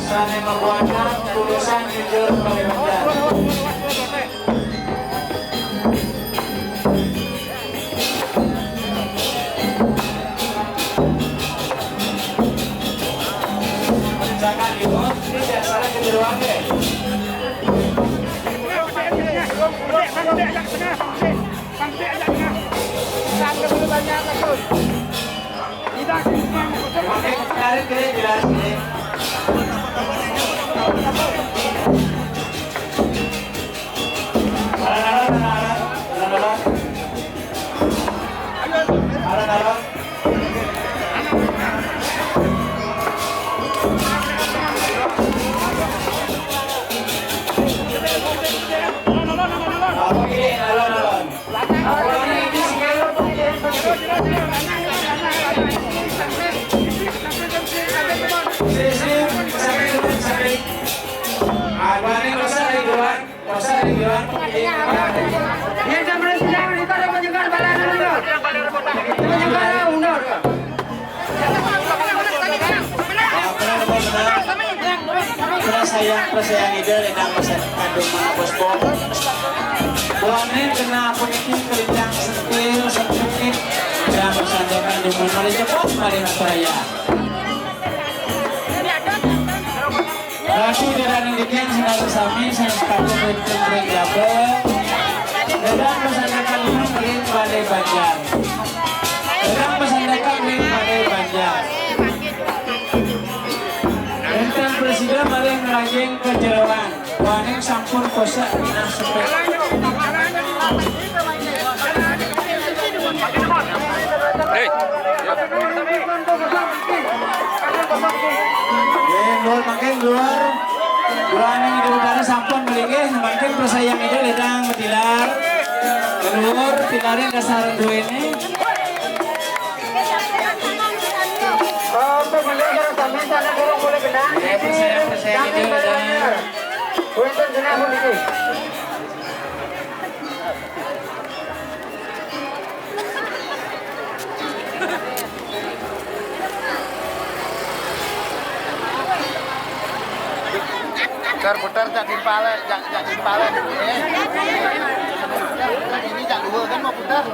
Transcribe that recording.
Sana membuatkan tulisan jujur melewati. Jangan ikut, tidak salah kejeruan deh. Tarik ke jelas ini. Sayang ide dengan pesan kandung mana bosbo. Buanin kena politik kerjang setil sedikit dan pesan kandung mana cepat mari saya. Lagi dengan indikan senang sami senang kandung jabe. Dan pesan kandung beri balai banjar. Dan pesan kandung balai banjar. Enten presiden maling ngerajeng kejeroan, waning sampun kosa nah sepek. Luar makin luar, waning di udara sampun melingih, makin persayang itu ledang tilar, keluar tilarin dasar dua ini. Saya ini ada. Punten kena pun ini. Putar jak timpale ini jak dua kan mau putar.